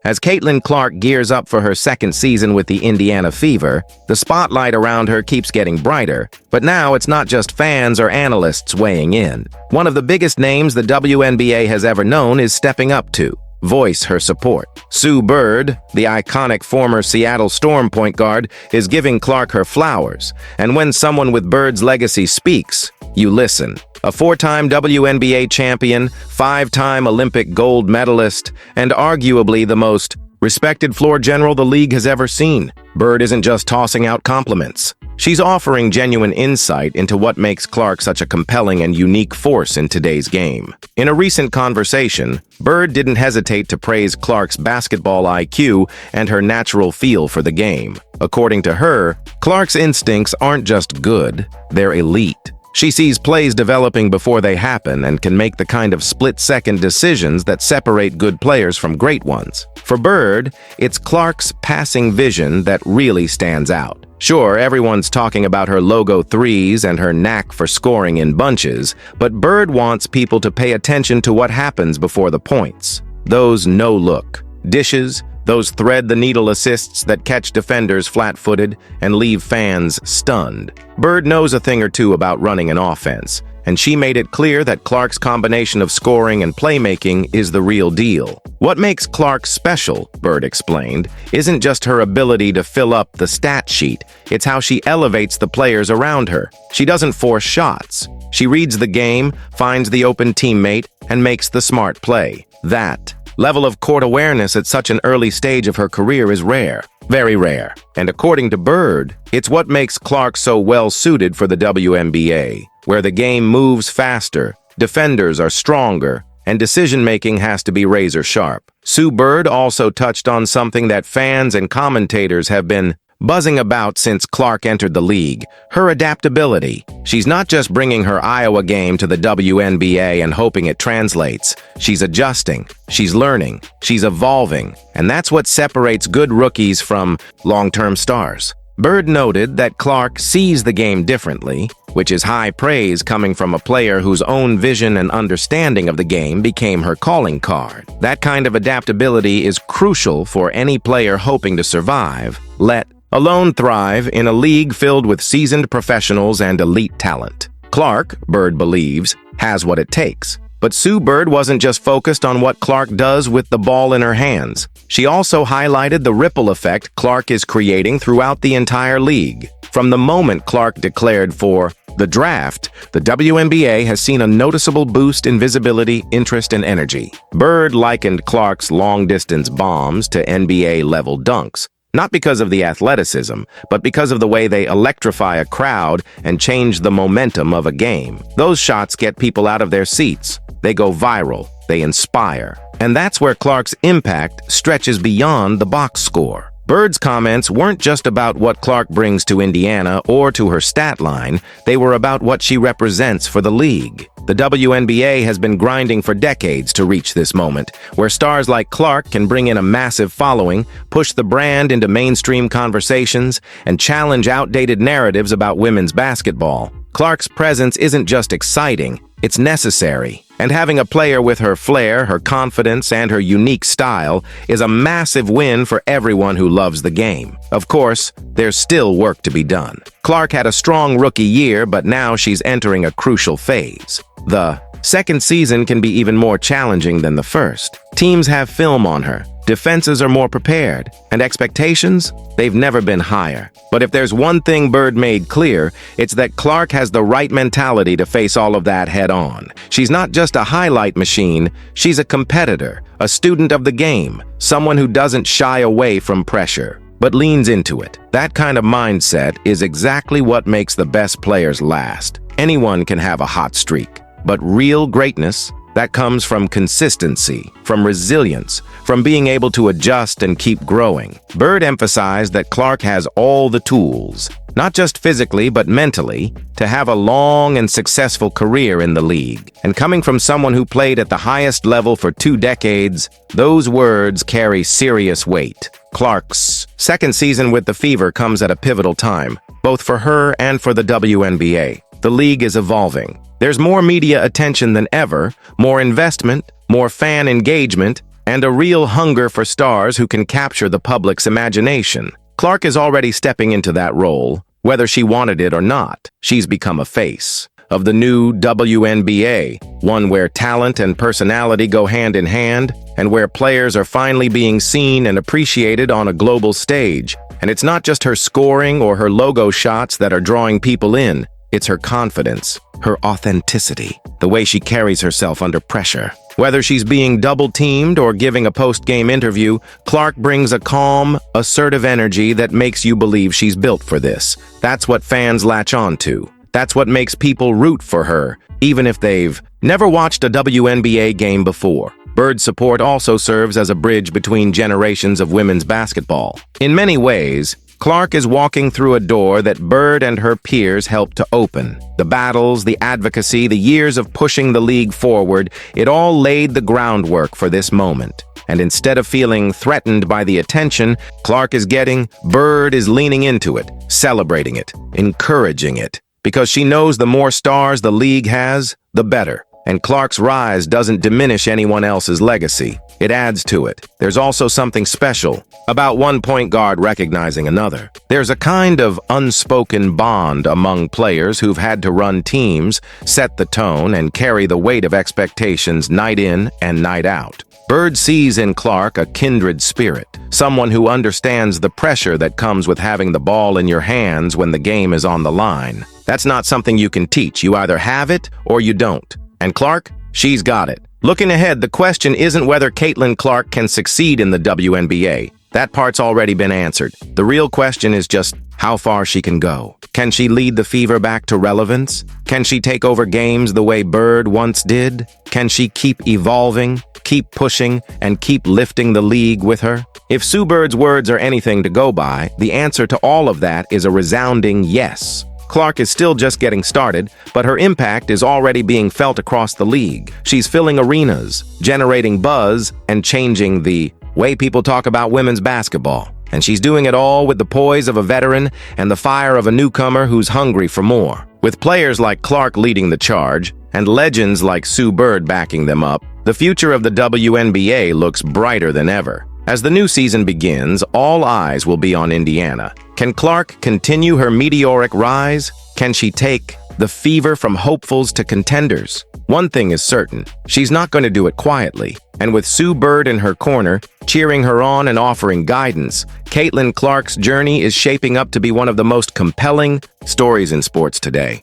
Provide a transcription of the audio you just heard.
As Caitlin Clark gears up for her second season with the Indiana Fever, the spotlight around her keeps getting brighter, but now it's not just fans or analysts weighing in. One of the biggest names the WNBA has ever known is stepping up to voice her support. Sue Bird, the iconic former Seattle Storm point guard, is giving Clark her flowers, and when someone with Bird's legacy speaks, you listen. A four-time WNBA champion, five-time Olympic gold medalist, and arguably the most respected floor general the league has ever seen. Bird isn't just tossing out compliments. She's offering genuine insight into what makes Clark such a compelling and unique force in today's game. In a recent conversation, Bird didn't hesitate to praise Clark's basketball IQ and her natural feel for the game. According to her, Clark's instincts aren't just good, they're elite. She sees plays developing before they happen and can make the kind of split-second decisions that separate good players from great ones. For Bird, it's Clark's passing vision that really stands out. Sure, everyone's talking about her logo threes and her knack for scoring in bunches, but Bird wants people to pay attention to what happens before the points. Those no-look dishes, those thread-the-needle assists that catch defenders flat-footed and leave fans stunned. Bird knows a thing or two about running an offense, and she made it clear that Clark's combination of scoring and playmaking is the real deal. What makes Clark special, Bird explained, isn't just her ability to fill up the stat sheet, it's how she elevates the players around her. She doesn't force shots. She reads the game, finds the open teammate, and makes the smart play. That level of court awareness at such an early stage of her career is rare, very rare. And according to Bird, it's what makes Clark so well-suited for the WNBA, where the game moves faster, defenders are stronger, and decision-making has to be razor-sharp. Sue Bird also touched on something that fans and commentators have been buzzing about since Clark entered the league: her adaptability. She's not just bringing her Iowa game to the WNBA and hoping it translates. She's adjusting, she's learning, she's evolving, and that's what separates good rookies from long-term stars. Bird noted that Clark sees the game differently, which is high praise coming from a player whose own vision and understanding of the game became her calling card. That kind of adaptability is crucial for any player hoping to survive, let alone thrive in a league filled with seasoned professionals and elite talent. Clark, Bird believes, has what it takes. But Sue Bird wasn't just focused on what Clark does with the ball in her hands. She also highlighted the ripple effect Clark is creating throughout the entire league. From the moment Clark declared for the draft, the WNBA has seen a noticeable boost in visibility, interest, and energy. Bird likened Clark's long-distance bombs to NBA-level dunks. Not because of the athleticism, but because of the way they electrify a crowd and change the momentum of a game. Those shots get people out of their seats. They go viral. They inspire. And that's where Clark's impact stretches beyond the box score. Bird's comments weren't just about what Clark brings to Indiana or to her stat line. They were about what she represents for the league. The WNBA has been grinding for decades to reach this moment, where stars like Clark can bring in a massive following, push the brand into mainstream conversations, and challenge outdated narratives about women's basketball. Clark's presence isn't just exciting, it's necessary. And having a player with her flair, her confidence, and her unique style is a massive win for everyone who loves the game. Of course, there's still work to be done. Clark had a strong rookie year, but now she's entering a crucial phase. The second season can be even more challenging than the first. Teams have film on her, defenses are more prepared, and expectations, they've never been higher. But if there's one thing Bird made clear, it's that Clark has the right mentality to face all of that head-on. She's not just a highlight machine, she's a competitor, a student of the game, someone who doesn't shy away from pressure, but leans into it. That kind of mindset is exactly what makes the best players last. Anyone can have a hot streak, but real greatness, that comes from consistency, from resilience, from being able to adjust and keep growing. Bird emphasized that Clark has all the tools, not just physically but mentally, to have a long and successful career in the league. And coming from someone who played at the highest level for 2 decades, those words carry serious weight. Clark's second season with the Fever comes at a pivotal time, both for her and for the WNBA. The league is evolving. There's more media attention than ever, more investment, more fan engagement, and a real hunger for stars who can capture the public's imagination. Clark is already stepping into that role. Whether she wanted it or not, she's become a face of the new WNBA, one where talent and personality go hand in hand, and where players are finally being seen and appreciated on a global stage. And it's not just her scoring or her logo shots that are drawing people in, it's her confidence, her authenticity, the way she carries herself under pressure. Whether she's being double-teamed or giving a post-game interview, Clark brings a calm, assertive energy that makes you believe she's built for this. That's what fans latch on to. That's what makes people root for her, even if they've never watched a WNBA game before. Bird's support also serves as a bridge between generations of women's basketball. In many ways, Clark is walking through a door that Bird and her peers helped to open. The battles, the advocacy, the years of pushing the league forward, it all laid the groundwork for this moment. And instead of feeling threatened by the attention Clark is getting, Bird is leaning into it, celebrating it, encouraging it. Because she knows the more stars the league has, the better. And Clark's rise doesn't diminish anyone else's legacy. It adds to it. There's also something special about one point guard recognizing another. There's a kind of unspoken bond among players who've had to run teams, set the tone, and carry the weight of expectations night in and night out. Bird sees in Clark a kindred spirit, someone who understands the pressure that comes with having the ball in your hands when the game is on the line. That's not something you can teach. You either have it or you don't. And Clark, she's got it. Looking ahead, the question isn't whether Caitlin Clark can succeed in the WNBA. That part's already been answered. The real question is just how far she can go. Can she lead the Fever back to relevance? Can she take over games the way Bird once did? Can she keep evolving, keep pushing, and keep lifting the league with her? If Sue Bird's words are anything to go by, the answer to all of that is a resounding yes. Clark is still just getting started, but her impact is already being felt across the league. She's filling arenas, generating buzz, and changing the way people talk about women's basketball. And she's doing it all with the poise of a veteran and the fire of a newcomer who's hungry for more. With players like Clark leading the charge, and legends like Sue Bird backing them up, the future of the WNBA looks brighter than ever. As the new season begins, all eyes will be on Indiana. Can Clark continue her meteoric rise? Can she take the Fever from hopefuls to contenders? One thing is certain, she's not going to do it quietly. And with Sue Bird in her corner, cheering her on and offering guidance, Caitlin Clark's journey is shaping up to be one of the most compelling stories in sports today.